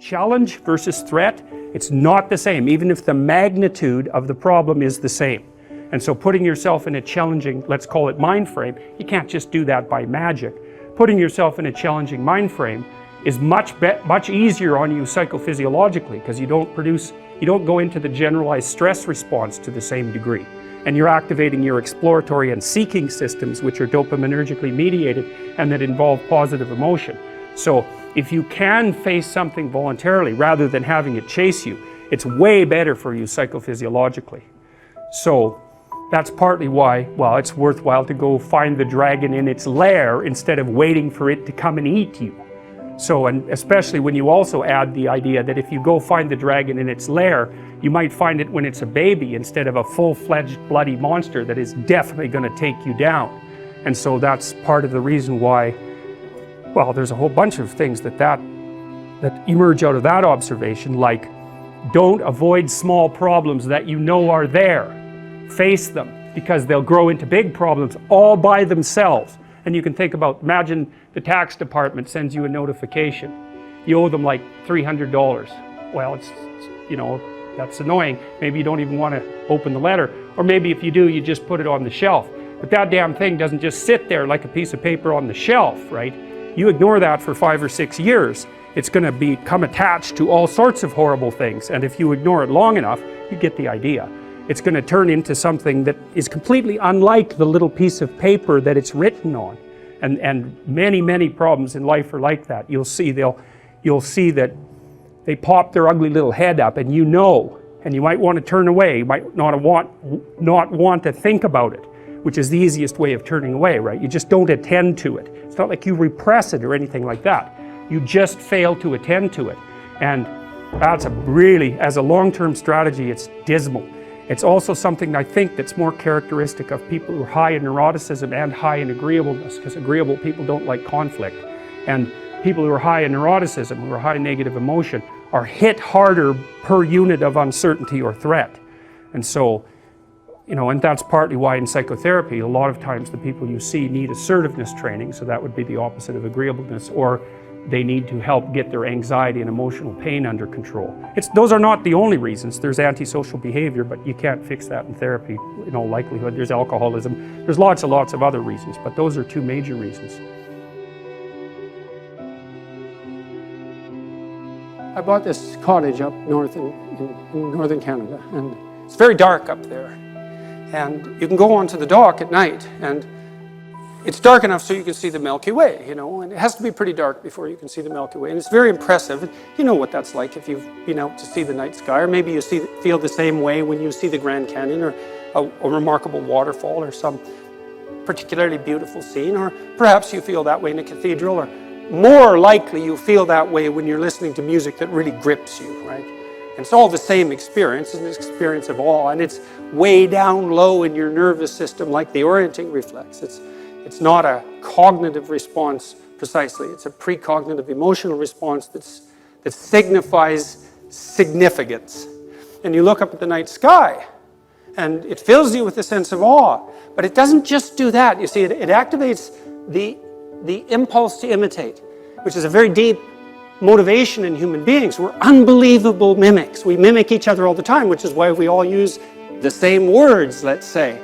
challenge versus threat, it's not the same, even if the magnitude of the problem is the same. And so putting yourself in a challenging, let's call it mind frame, you can't just do that by magic. Putting yourself in a challenging mind frame is much easier on you psychophysiologically, because you don't go into the generalized stress response to the same degree. And you're activating your exploratory and seeking systems, which are dopaminergically mediated and that involve positive emotion. So if you can face something voluntarily rather than having it chase you, it's way better for you psychophysiologically. So that's partly why, well, it's worthwhile to go find the dragon in its lair instead of waiting for it to come and eat you. So, and especially when you also add the idea that if you go find the dragon in its lair, you might find it when it's a baby instead of a full-fledged bloody monster that is definitely going to take you down. And so that's part of the reason why, well, there's a whole bunch of things that emerge out of that observation, like don't avoid small problems that you know are there. Face them, because they'll grow into big problems all by themselves. And you can think about, imagine the tax department sends you a notification. You owe them like $300. Well, it's you know, that's annoying. Maybe you don't even want to open the letter. Or maybe if you do, you just put it on the shelf. But that damn thing doesn't just sit there like a piece of paper on the shelf, right? You ignore that for 5 or 6 years, it's going to become attached to all sorts of horrible things. And if you ignore it long enough, you get the idea. It's going to turn into something that is completely unlike the little piece of paper that it's written on. And many problems in life are like that. You'll see that they pop their ugly little head up, and you know, and you might want to turn away. You might not want to think about it, which is the easiest way of turning away, right? You just don't attend to it. It's not like you repress it or anything like that. You just fail to attend to it. And that's as a long-term strategy, it's dismal. It's also something I think that's more characteristic of people who are high in neuroticism and high in agreeableness, because agreeable people don't like conflict. And people who are high in neuroticism, who are high in negative emotion, are hit harder per unit of uncertainty or threat. And so, you know, and that's partly why in psychotherapy, a lot of times the people you see need assertiveness training, so that would be the opposite of agreeableness, or they need to help get their anxiety and emotional pain under control. Those are not the only reasons. There's antisocial behavior, but you can't fix that in therapy in all likelihood. There's alcoholism. There's lots of other reasons, but those are two major reasons. I bought this cottage up north in northern Canada, and it's very dark up there. And you can go onto the dock at night, and it's dark enough so you can see the Milky Way, you know, and it has to be pretty dark before you can see the Milky Way. And it's very impressive. You know what that's like if you've been out to see the night sky, or maybe you feel the same way when you see the Grand Canyon, or a remarkable waterfall, or some particularly beautiful scene, or perhaps you feel that way in a cathedral, or more likely you feel that way when you're listening to music that really grips you, right? And it's all the same experience. It's an experience of awe, and it's way down low in your nervous system, like the orienting reflex. It's not a cognitive response precisely. It's a precognitive emotional response that signifies significance. And you look up at the night sky, and it fills you with a sense of awe. But it doesn't just do that. You see, it activates the impulse to imitate, which is a very deep motivation in human beings. We're unbelievable mimics. We mimic each other all the time, which is why we all use the same words, let's say.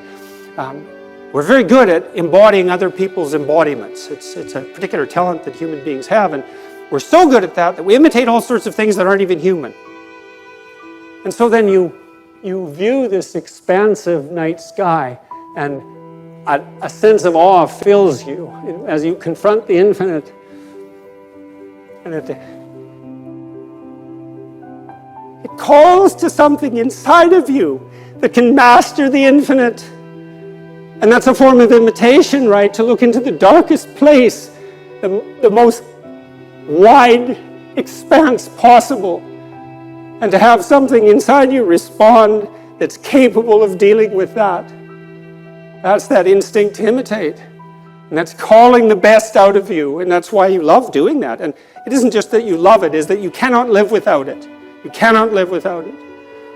We're very good at embodying other people's embodiments. It's a particular talent that human beings have, and we're so good at that we imitate all sorts of things that aren't even human. And so then you view this expansive night sky, and a sense of awe fills you as you confront the infinite. And it calls to something inside of you that can master the infinite. And that's a form of imitation, right? To look into the darkest place, the most wide expanse possible, and to have something inside you respond that's capable of dealing with that. That's that instinct to imitate. And that's calling the best out of you, and that's why you love doing that. And it isn't just that you love it, it's that you cannot live without it. You cannot live without it.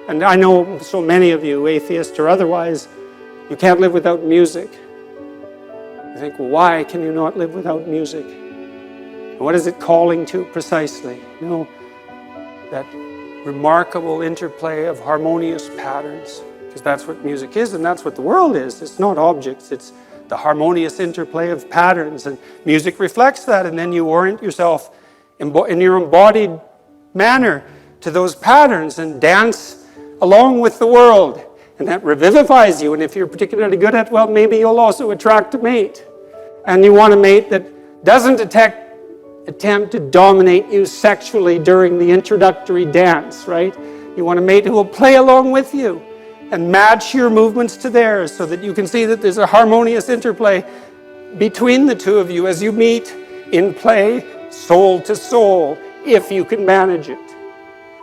And I know so many of you, atheists or otherwise, you can't live without music. You think, well, why can you not live without music? And what is it calling to precisely? You know, that remarkable interplay of harmonious patterns, because that's what music is and that's what the world is. It's not objects, it's the harmonious interplay of patterns, and music reflects that, and then you orient yourself in your embodied manner to those patterns and dance along with the world, and that revivifies you. And if you're particularly good at, well, maybe you'll also attract a mate, and you want a mate that doesn't attempt to dominate you sexually during the introductory dance, right? You want a mate who will play along with you and match your movements to theirs, so that you can see that there's a harmonious interplay between the two of you as you meet in play, soul to soul, if you can manage it.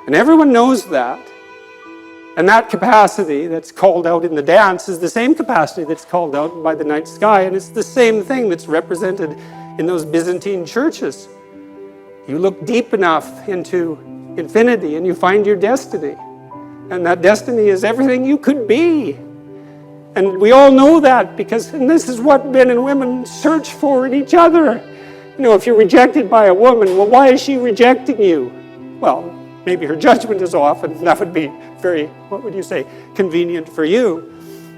And everyone knows that. And that capacity that's called out in the dance is the same capacity that's called out by the night sky, and it's the same thing that's represented in those Byzantine churches. You look deep enough into infinity and you find your destiny. And that destiny is everything you could be. And we all know that, and this is what men and women search for in each other. You know, if you're rejected by a woman, well, why is she rejecting you? Well, maybe her judgment is off, and that would be very, what would you say, convenient for you.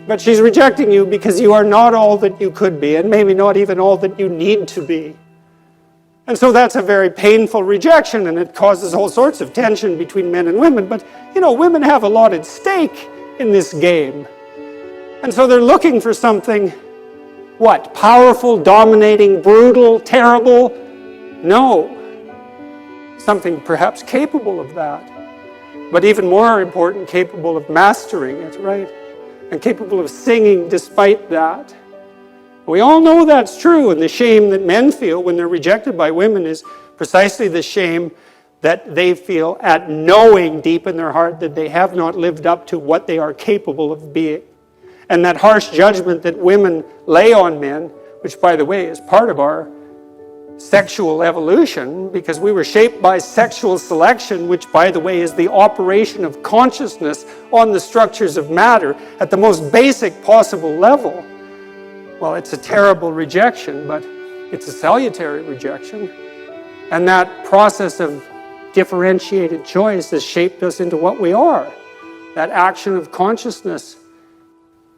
But she's rejecting you because you are not all that you could be, and maybe not even all that you need to be. And so that's a very painful rejection, and it causes all sorts of tension between men and women. But, you know, women have a lot at stake in this game. And so they're looking for something, what? Powerful, dominating, brutal, terrible? No. Something perhaps capable of that. But even more important, capable of mastering it, right? And capable of singing despite that. We all know that's true, and the shame that men feel when they're rejected by women is precisely the shame that they feel at knowing deep in their heart that they have not lived up to what they are capable of being. And that harsh judgment that women lay on men, which, by the way, is part of our sexual evolution, because we were shaped by sexual selection, which, by the way, is the operation of consciousness on the structures of matter at the most basic possible level. Well, it's a terrible rejection, but it's a salutary rejection. And that process of differentiated choice has shaped us into what we are. That action of consciousness,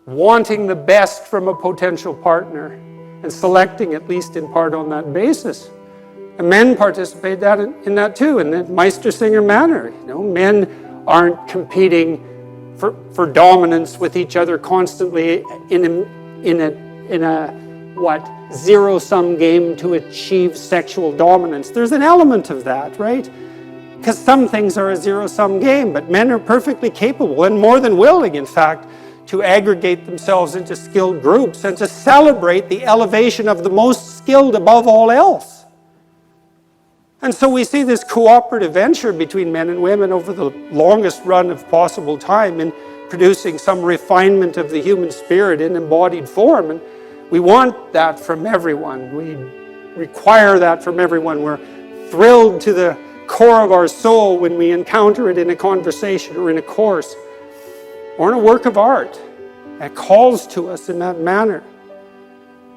wanting the best from a potential partner and selecting, at least in part, on that basis. And men participate in that too, in the Meistersinger manner. You know, men aren't competing for dominance with each other constantly in a zero-sum game to achieve sexual dominance. There's an element of that, right? Because some things are a zero-sum game, but men are perfectly capable and more than willing, in fact, to aggregate themselves into skilled groups and to celebrate the elevation of the most skilled above all else. And so we see this cooperative venture between men and women over the longest run of possible time in producing some refinement of the human spirit in embodied form. And we want that from everyone. We require that from everyone. We're thrilled to the core of our soul when we encounter it in a conversation or in a course or in a work of art. It calls to us in that manner.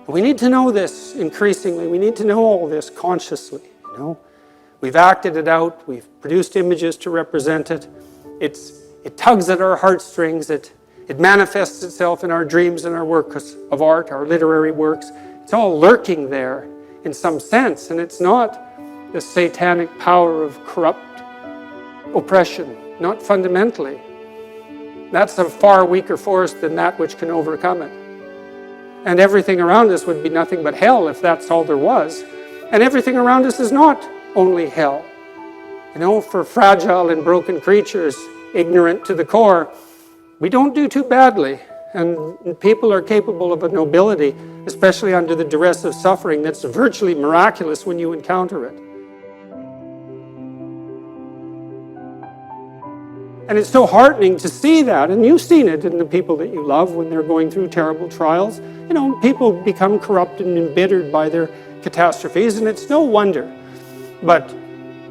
We need to know this increasingly. We need to know all this consciously. You know, we've acted it out. We've produced images to represent it. It tugs at our heartstrings. It manifests itself in our dreams and our works of art, our literary works. It's all lurking there in some sense, and it's not the satanic power of corrupt oppression, not fundamentally. That's a far weaker force than that which can overcome it. And everything around us would be nothing but hell if that's all there was. And everything around us is not only hell. You know, for fragile and broken creatures, ignorant to the core, we don't do too badly. And people are capable of a nobility, especially under the duress of suffering, that's virtually miraculous when you encounter it. And it's so heartening to see that, and you've seen it in the people that you love when they're going through terrible trials. You know, people become corrupt and embittered by their catastrophes, and it's no wonder. But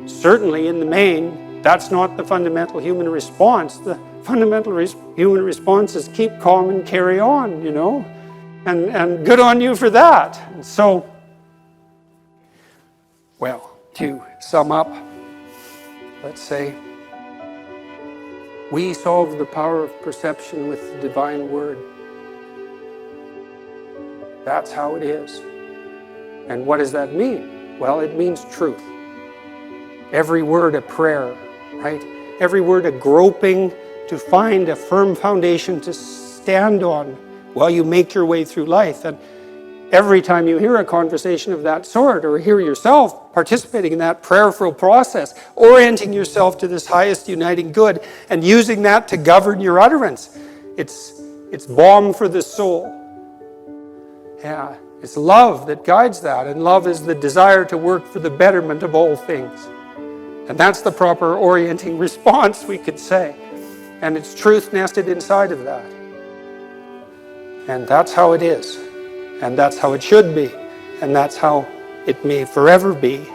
certainly in the main, that's not the fundamental human response. The fundamental human response is keep calm and carry on, you know, and good on you for that. And so, well, to sum up, let's say, We solve the power of perception with the divine word. That's how it is. And what does that mean? Well, it means truth. Every word a prayer, right? Every word a groping to find a firm foundation to stand on while you make your way through life. And every time you hear a conversation of that sort, or hear yourself participating in that prayerful process, orienting yourself to this highest uniting good, and using that to govern your utterance, it's balm for the soul. Yeah, it's love that guides that, and love is the desire to work for the betterment of all things. And that's the proper orienting response, we could say. And it's truth nested inside of that. And that's how it is. And that's how it should be. And that's how it may forever be.